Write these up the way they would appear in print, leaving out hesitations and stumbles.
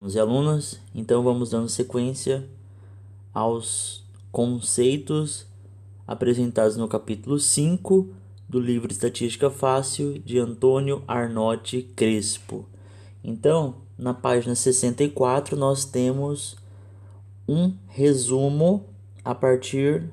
Alunos e alunas, então vamos dando sequência aos conceitos apresentados no capítulo 5 do livro Estatística Fácil de Antônio Arnotti Crespo. Então, na página 64, nós temos um resumo a partir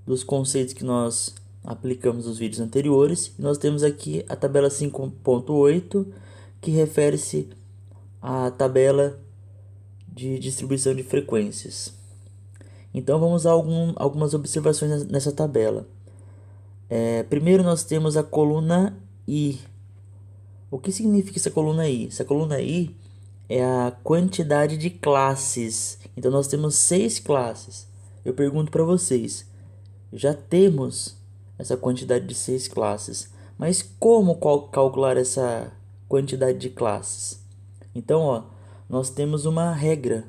dos conceitos que nós aplicamos nos vídeos anteriores. Nós temos aqui a tabela 5.8, que refere-se à tabela de distribuição de frequências. Então vamos a algumas observações nessa tabela. Primeiro nós temos a coluna I. O que significa essa coluna I? Essa coluna I é a quantidade de classes. Então nós temos 6 classes. Eu pergunto para vocês, já temos essa quantidade de 6 classes, mas como calcular essa quantidade de classes? Então, nós temos uma regra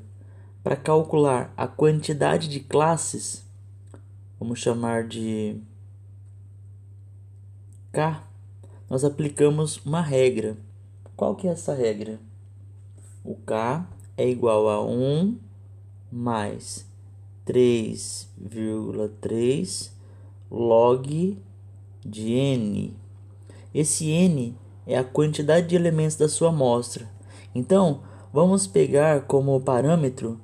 para calcular a quantidade de classes, vamos chamar de K. Nós aplicamos uma regra. Qual que é essa regra? O K é igual a 1 mais 3,3 log de N. Esse N é a quantidade de elementos da sua amostra. Então, vamos pegar como parâmetro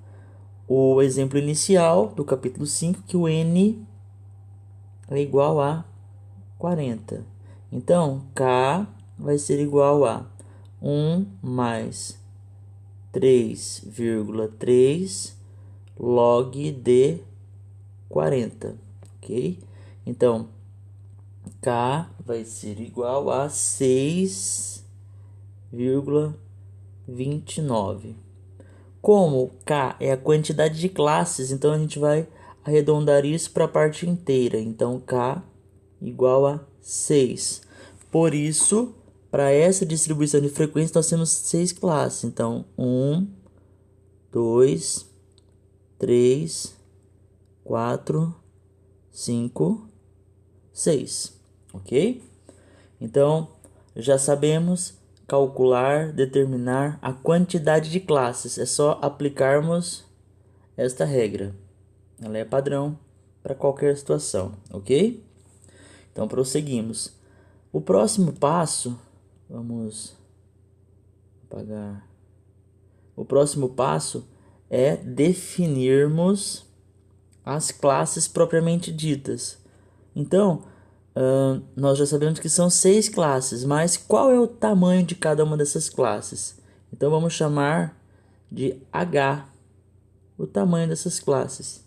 o exemplo inicial do capítulo 5, que o N é igual a 40. Então, K vai ser igual a 1 mais 3,3 log de 40, ok? Então, K vai ser igual a 6,29. Como K é a quantidade de classes, então a gente vai arredondar isso para a parte inteira. Então, K igual a 6. Por isso, para essa distribuição de frequência, nós temos 6 classes. Então, 1, 2, 3, 4, 5, 6. Ok? Então, já sabemos calcular, determinar a quantidade de classes. É só aplicarmos esta regra. Ela é padrão para qualquer situação, ok? Então, prosseguimos. O próximo passo, vamos apagar. O próximo passo é definirmos as classes propriamente ditas. Então, nós já sabemos que são 6 classes, mas qual é o tamanho de cada uma dessas classes? Então vamos chamar de H, o tamanho dessas classes.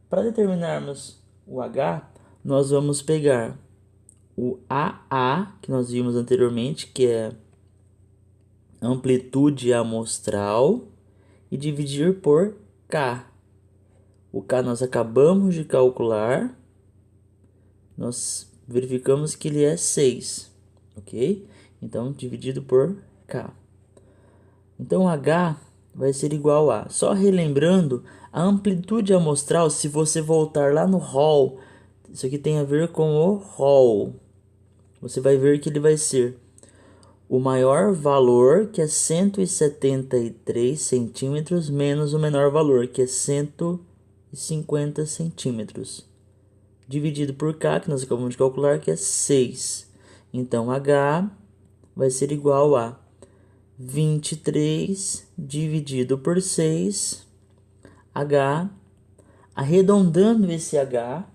Para determinarmos o H, nós vamos pegar o AA, que nós vimos anteriormente, que é amplitude amostral, e dividir por K. O K nós acabamos de calcular, nós verificamos que ele é 6, ok? Então, dividido por K. Então, H vai ser igual a... Só relembrando, a amplitude amostral, se você voltar lá no Hall, isso aqui tem a ver com o Hall. Você vai ver que ele vai ser o maior valor, que é 173 centímetros, menos o menor valor, que é 150 centímetros. Dividido por K, que nós acabamos de calcular, que é 6. Então, H vai ser igual a 23 dividido por 6. H, arredondando esse H,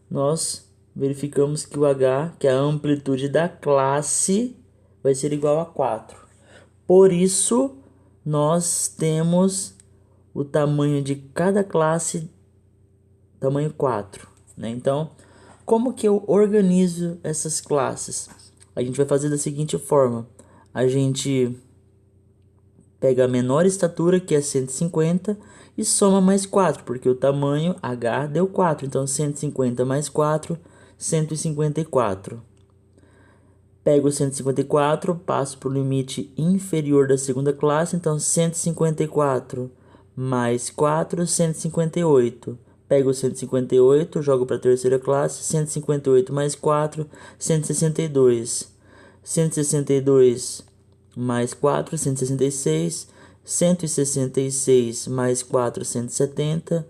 nós verificamos que o H, que é a amplitude da classe, vai ser igual a 4. Por isso, nós temos o tamanho de cada classe, tamanho 4. Então, como que eu organizo essas classes? A gente vai fazer da seguinte forma. A gente pega a menor estatura, que é 150, e soma mais 4, porque o tamanho H deu 4. Então, 150 mais 4, 154. Pego o 154, passo para o limite inferior da segunda classe. Então, 154 mais 4, 158. Pego o 158, jogo para a terceira classe, 158 mais 4, 162. 162 mais 4, 166. 166 mais 4, 170.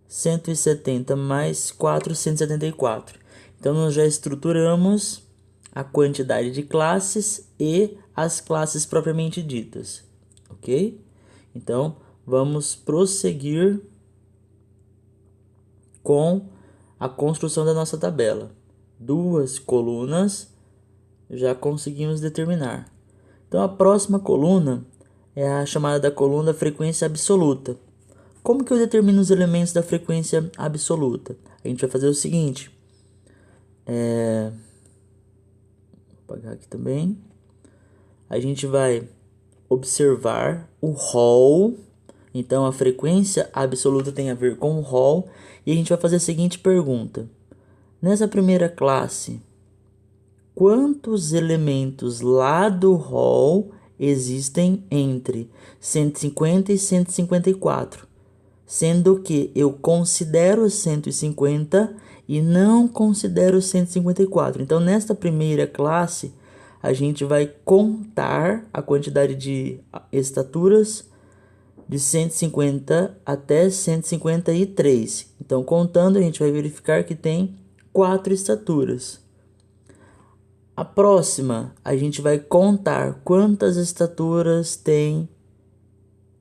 170 mais 4, 174. Então, nós já estruturamos a quantidade de classes e as classes propriamente ditas, ok? Então, vamos prosseguir com a construção da nossa tabela. Duas colunas já conseguimos determinar. Então, a próxima coluna é a chamada da coluna frequência absoluta. Como que eu determino os elementos da frequência absoluta? A gente vai fazer o seguinte. Vou apagar aqui também. A gente vai observar o Hall. Então, a frequência absoluta tem a ver com o Hall. E a gente vai fazer a seguinte pergunta. Nessa primeira classe, quantos elementos lá do Hall existem entre 150 e 154? Sendo que eu considero 150 e não considero 154. Então, nesta primeira classe, a gente vai contar a quantidade de estaturas de 150 até 153. Então, contando, a gente vai verificar que tem 4 estaturas. A próxima, a gente vai contar quantas estaturas tem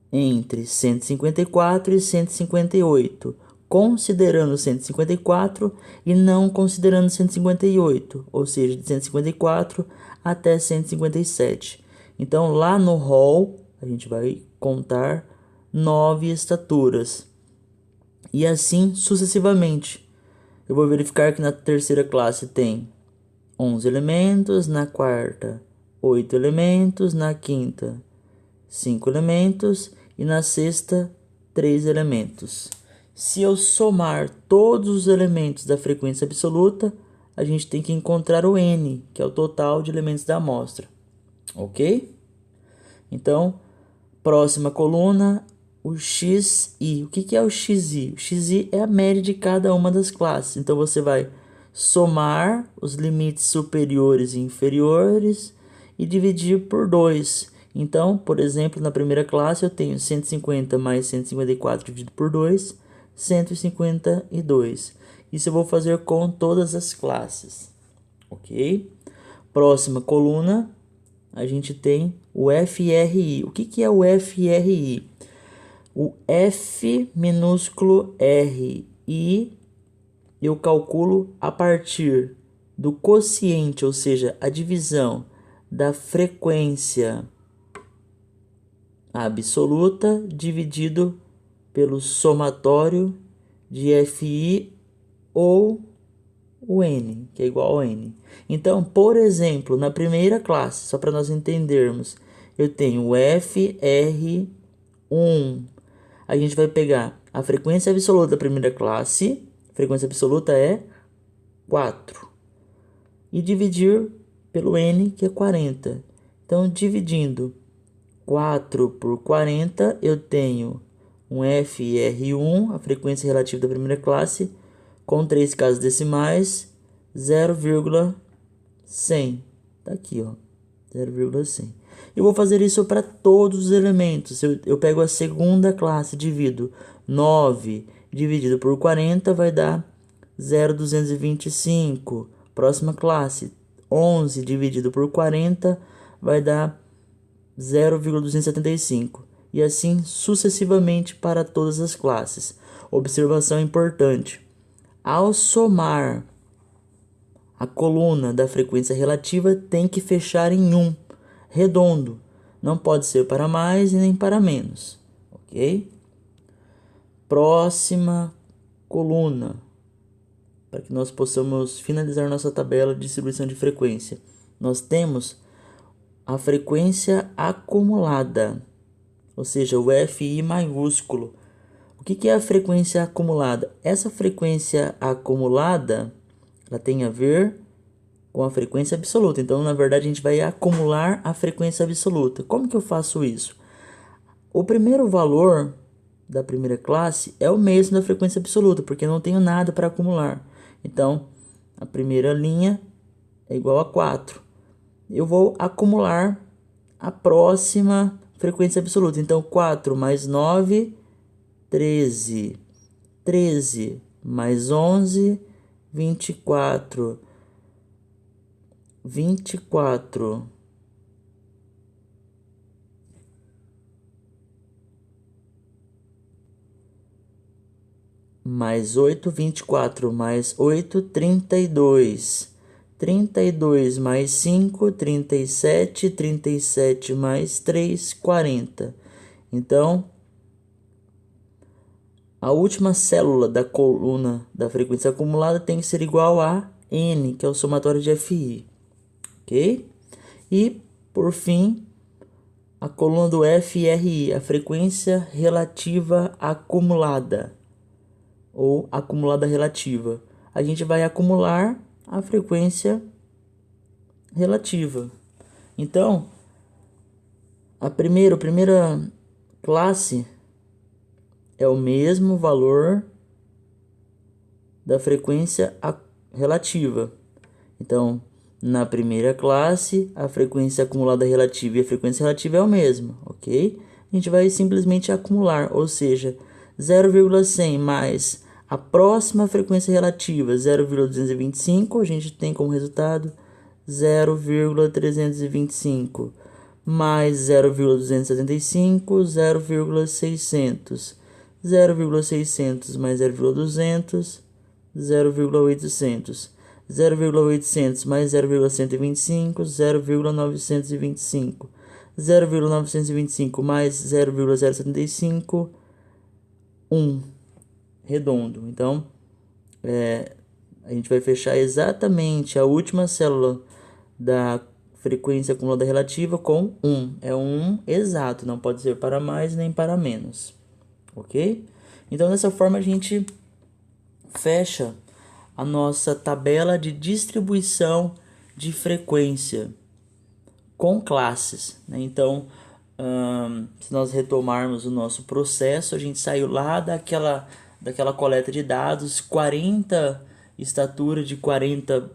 entre 154 e 158, considerando 154 e não considerando 158, ou seja, de 154 até 157. Então, lá no Hall, a gente vai contar 9 estaturas. E assim sucessivamente. Eu vou verificar que na terceira classe tem 11 elementos, na quarta 8 elementos, na quinta 5 elementos e na sexta 3 elementos. Se eu somar todos os elementos da frequência absoluta, a gente tem que encontrar o n, que é o total de elementos da amostra. Ok? Então, próxima coluna, o xi. O que é o xi? O xi é a média de cada uma das classes. Então, você vai somar os limites superiores e inferiores e dividir por 2. Então, por exemplo, na primeira classe eu tenho 150 mais 154 dividido por 2, 152. Isso eu vou fazer com todas as classes, ok? Próxima coluna, a gente tem o FRI. O que é o FRI? O F minúsculo RI eu calculo a partir do quociente, ou seja, a divisão da frequência absoluta dividido pelo somatório de FI ou o N, que é igual a N. Então, por exemplo, na primeira classe, só para nós entendermos, eu tenho o FR1. A gente vai pegar a frequência absoluta da primeira classe, a frequência absoluta é 4, e dividir pelo N, que é 40. Então, dividindo 4 por 40, eu tenho um FR1, a frequência relativa da primeira classe, com 3 casas decimais, 0,100. Tá aqui, ó, 0,100. Eu vou fazer isso para todos os elementos. Eu pego a segunda classe, divido 9 dividido por 40, vai dar 0,225. Próxima classe, 11 dividido por 40, vai dar 0,275 e assim sucessivamente para todas as classes. Observação importante: ao somar a coluna da frequência relativa tem que fechar em 1, redondo, não pode ser para mais e nem para menos, ok? Próxima coluna, para que nós possamos finalizar nossa tabela de distribuição de frequência, nós temos a frequência acumulada, ou seja, o FI maiúsculo. O que é a frequência acumulada? Essa frequência acumulada, ela tem a ver com a frequência absoluta. Então, na verdade, a gente vai acumular a frequência absoluta. Como que eu faço isso? O primeiro valor da primeira classe é o mesmo da frequência absoluta, porque eu não tenho nada para acumular. Então, a primeira linha é igual a 4. Eu vou acumular a próxima frequência absoluta. Então, 4 mais 9, 13. 13 mais 11, 24. 24 mais 8, 24 mais 8, 32. 32 mais 5, 37. 37 mais 3, 40. Então, a última célula da coluna da frequência acumulada tem que ser igual a N, que é o somatório de FI. Ok? E, por fim, a coluna do FRI, a frequência relativa acumulada, ou acumulada relativa. A gente vai acumular a frequência relativa. Então, a primeira classe é o mesmo valor da frequência relativa. Então, na primeira classe, a frequência acumulada relativa e a frequência relativa é o mesmo, ok? A gente vai simplesmente acumular, ou seja, 0,100 mais a próxima frequência relativa, 0,225, a gente tem como resultado 0,325, mais 0,275, 0,600, 0,600 mais 0,200, 0,800. 0,800 mais 0,125, 0,925. 0,925 mais 0,075, 1. Redondo. Então, a gente vai fechar exatamente a última célula da frequência acumulada relativa com 1. É um exato, não pode ser para mais nem para menos. Ok? Então, dessa forma, a gente fecha a nossa tabela de distribuição de frequência com classes, né? Então, se nós retomarmos o nosso processo, a gente saiu lá daquela coleta de dados, 40 estatura de 40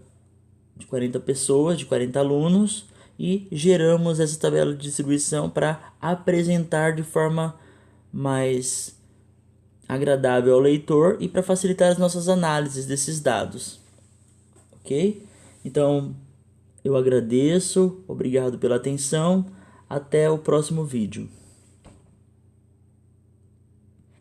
pessoas, de 40 alunos, e geramos essa tabela de distribuição para apresentar de forma mais agradável ao leitor e para facilitar as nossas análises desses dados, ok? Então, eu agradeço, obrigado pela atenção, até o próximo vídeo.